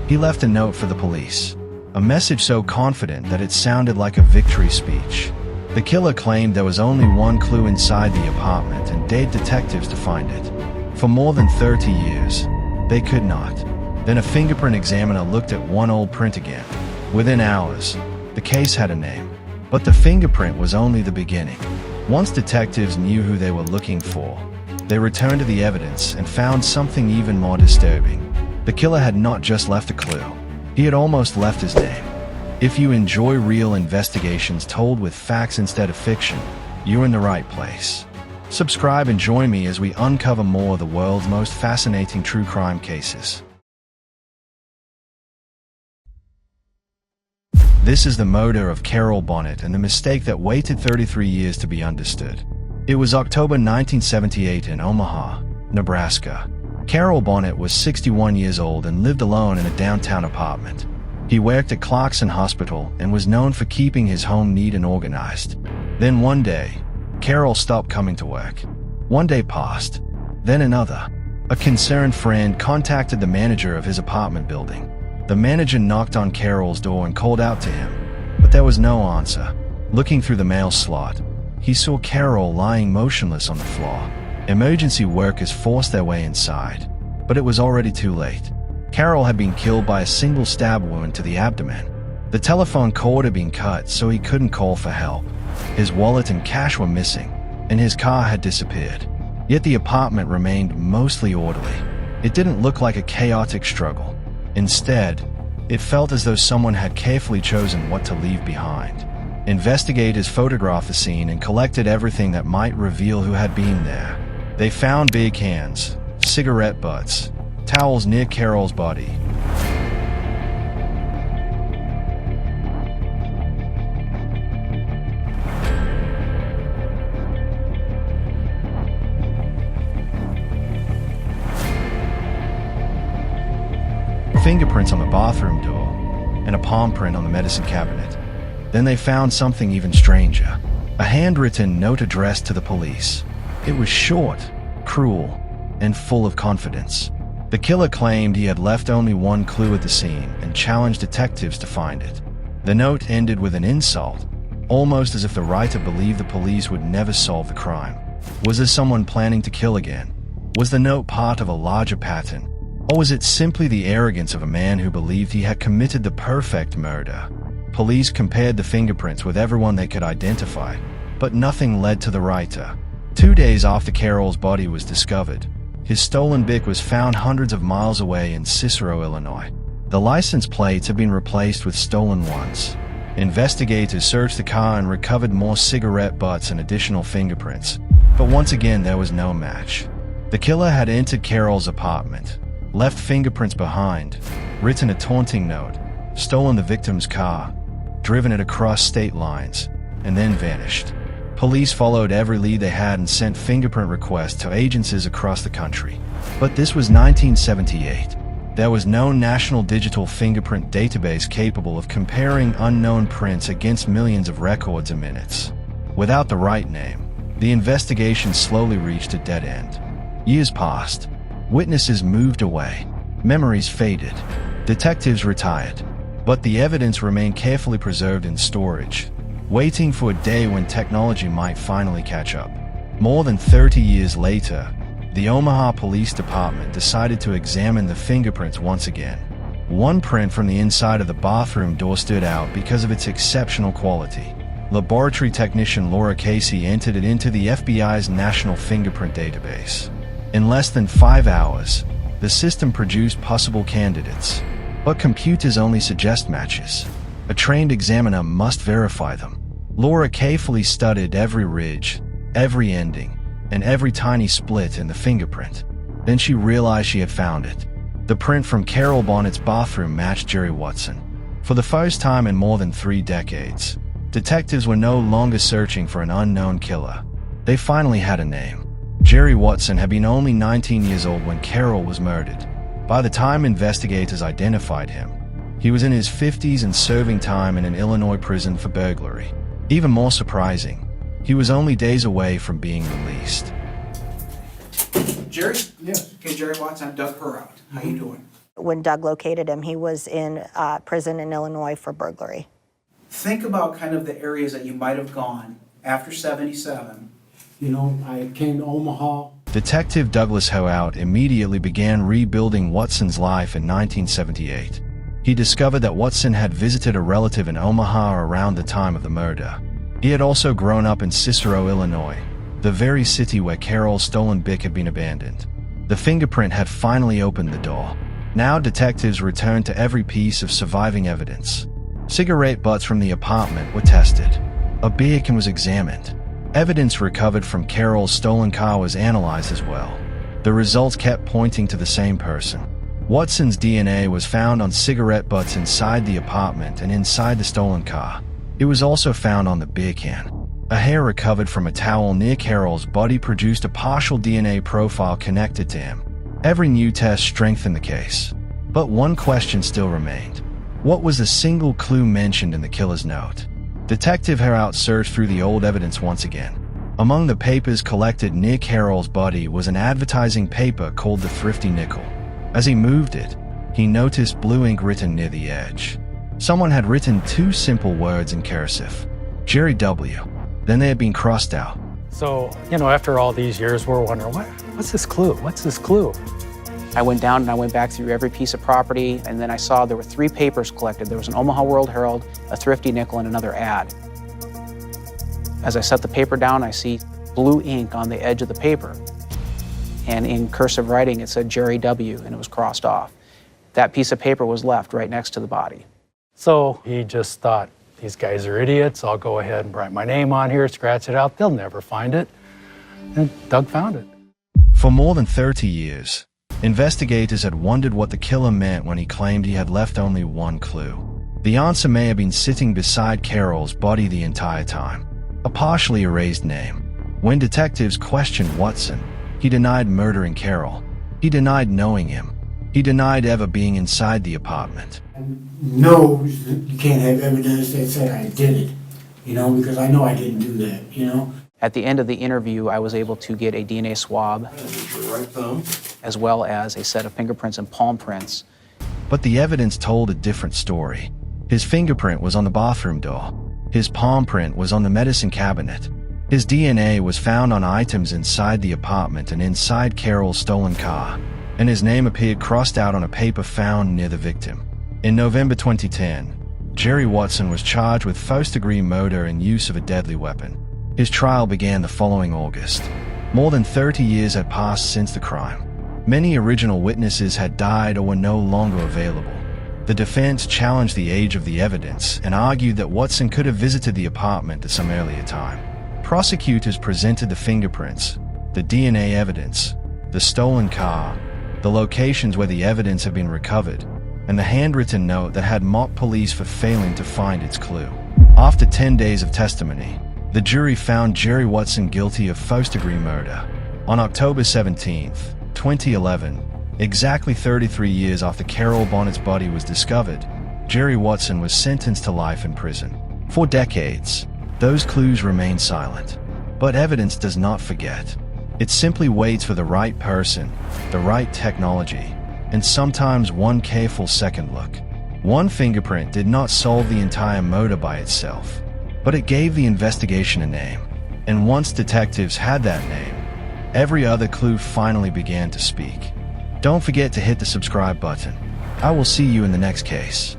He left a note for the police, a message so confident that it sounded like a victory speech. The killer claimed there was only one clue inside the apartment and dared detectives to find it. For more than 30 years, they could not. Then a fingerprint examiner looked at one old print again. Within hours, the case had a name. But the fingerprint was only the beginning. Once detectives knew who they were looking for, they returned to the evidence and found something even more disturbing. The killer had not just left a clue. He had almost left his name. If you enjoy real investigations told with facts instead of fiction, you're in the right place. Subscribe and join me as we uncover more of the world's most fascinating true crime cases. This is the murder of Carroll Bonnet and the mistake that waited 33 years to be understood. It was October 1978 in Omaha, Nebraska. Carroll Bonnet was 61 years old and lived alone in a downtown apartment. He worked at Clarkson Hospital and was known for keeping his home neat and organized. Then one day, Carroll stopped coming to work. One day passed, then another. A concerned friend contacted the manager of his apartment building. The manager knocked on Carroll's door and called out to him, but there was no answer. Looking through the mail slot, he saw Carroll lying motionless on the floor. Emergency workers forced their way inside, but it was already too late. Carroll had been killed by a single stab wound to the abdomen. The telephone cord had been cut, so he couldn't call for help. His wallet and cash were missing, and his car had disappeared. Yet the apartment remained mostly orderly. It didn't look like a chaotic struggle. Instead, it felt as though someone had carefully chosen what to leave behind. Investigators photographed the scene and collected everything that might reveal who had been there. They found big hands, cigarette butts, towels near Carroll's body. Fingerprints on the bathroom door, and a palm print on the medicine cabinet. Then they found something even stranger, a handwritten note addressed to the police. It was short, cruel, and full of confidence. The killer claimed he had left only one clue at the scene and challenged detectives to find it. The note ended with an insult, almost as if the writer believed the police would never solve the crime. Was there someone planning to kill again? Was the note part of a larger pattern? Or was it simply the arrogance of a man who believed he had committed the perfect murder? Police compared the fingerprints with everyone they could identify, but nothing led to the writer. 2 days after Carroll's body was discovered, his stolen Bic was found hundreds of miles away in Cicero, Illinois. The license plates had been replaced with stolen ones. Investigators searched the car and recovered more cigarette butts and additional fingerprints, but once again there was no match. The killer had entered Carroll's apartment, left fingerprints behind, written a taunting note, stolen the victim's car, driven it across state lines, and then vanished. Police followed every lead they had and sent fingerprint requests to agencies across the country. But this was 1978. There was no national digital fingerprint database capable of comparing unknown prints against millions of records in minutes. Without the right name, the investigation slowly reached a dead end. Years passed. Witnesses moved away. Memories faded. Detectives retired. But the evidence remained carefully preserved in storage, waiting for a day when technology might finally catch up. More than 30 years later, the Omaha Police Department decided to examine the fingerprints once again. One print from the inside of the bathroom door stood out because of its exceptional quality. Laboratory technician Laura Casey entered it into the FBI's National Fingerprint Database. In less than 5 hours, the system produced possible candidates. But computers only suggest matches. A trained examiner must verify them. Laura carefully studied every ridge, every ending, and every tiny split in the fingerprint. Then she realized she had found it. The print from Carroll Bonnet's bathroom matched Jerry Watson. For the first time in more than 3 decades, detectives were no longer searching for an unknown killer. They finally had a name. Jerry Watson had been only 19 years old when Carroll was murdered. By the time investigators identified him, he was in his 50s and serving time in an Illinois prison for burglary. Even more surprising, he was only days away from being released. Jerry? Yes. Okay, Jerry Watson, I'm Doug Hurrout. How you doing? When Doug located him, he was in prison in Illinois for burglary. Think about kind of the areas that you might have gone after 77. You know, I came to Omaha. Detective Douglas Howitt immediately began rebuilding Watson's life in 1978. He discovered that Watson had visited a relative in Omaha around the time of the murder. He had also grown up in Cicero, Illinois, the very city where Carroll's stolen Bic had been abandoned. The fingerprint had finally opened the door. Now detectives returned to every piece of surviving evidence. Cigarette butts from the apartment were tested. A beer can was examined. Evidence recovered from Carroll's stolen car was analyzed as well. The results kept pointing to the same person. Watson's DNA was found on cigarette butts inside the apartment and inside the stolen car. It was also found on the beer can. A hair recovered from a towel near Carroll's body produced a partial DNA profile connected to him. Every new test strengthened the case. But one question still remained. What was the single clue mentioned in the killer's note? Detective Howitt searched through the old evidence once again. Among the papers collected near Carroll's body was an advertising paper called the Thrifty Nickel. As he moved it, he noticed blue ink written near the edge. Someone had written two simple words in cursive, Jerry W. Then they had been crossed out. So, after all these years, we're wondering, what's this clue? What's this clue? I went down and I went back through every piece of property, and then I saw there were 3 papers collected. There was an Omaha World Herald, a Thrifty Nickel, and another ad. As I set the paper down, I see blue ink on the edge of the paper. And in cursive writing, it said Jerry W., and it was crossed off. That piece of paper was left right next to the body. So he just thought, these guys are idiots. I'll go ahead and write my name on here, scratch it out. They'll never find it. And Doug found it. For more than 30 years, investigators had wondered what the killer meant when he claimed he had left only one clue. The answer may have been sitting beside Carroll's body the entire time. A partially erased name. When detectives questioned Watson, he denied murdering Carroll. He denied knowing him. He denied ever being inside the apartment. No, you can't have evidence that said I did it, because I know I didn't do that, At the end of the interview, I was able to get a DNA swab, Your right thumb. as well as a set of fingerprints and palm prints. But the evidence told a different story. His fingerprint was on the bathroom door. His palm print was on the medicine cabinet. His DNA was found on items inside the apartment and inside Carroll's stolen car, and his name appeared crossed out on a paper found near the victim. In November 2010, Jerry Watson was charged with first-degree murder and use of a deadly weapon. His trial began the following August. More than 30 years had passed since the crime. Many original witnesses had died or were no longer available. The defense challenged the age of the evidence and argued that Watson could have visited the apartment at some earlier time. Prosecutors presented the fingerprints, the DNA evidence, the stolen car, the locations where the evidence had been recovered, and the handwritten note that had mocked police for failing to find its clue. After 10 days of testimony, the jury found Jerry Watson guilty of first-degree murder. On October 17, 2011, exactly 33 years after Carroll Bonnet's body was discovered, Jerry Watson was sentenced to life in prison. For decades, those clues remain silent. But evidence does not forget. It simply waits for the right person, the right technology, and sometimes one careful second look. One fingerprint did not solve the entire murder by itself, but it gave the investigation a name. And once detectives had that name, every other clue finally began to speak. Don't forget to hit the subscribe button. I will see you in the next case.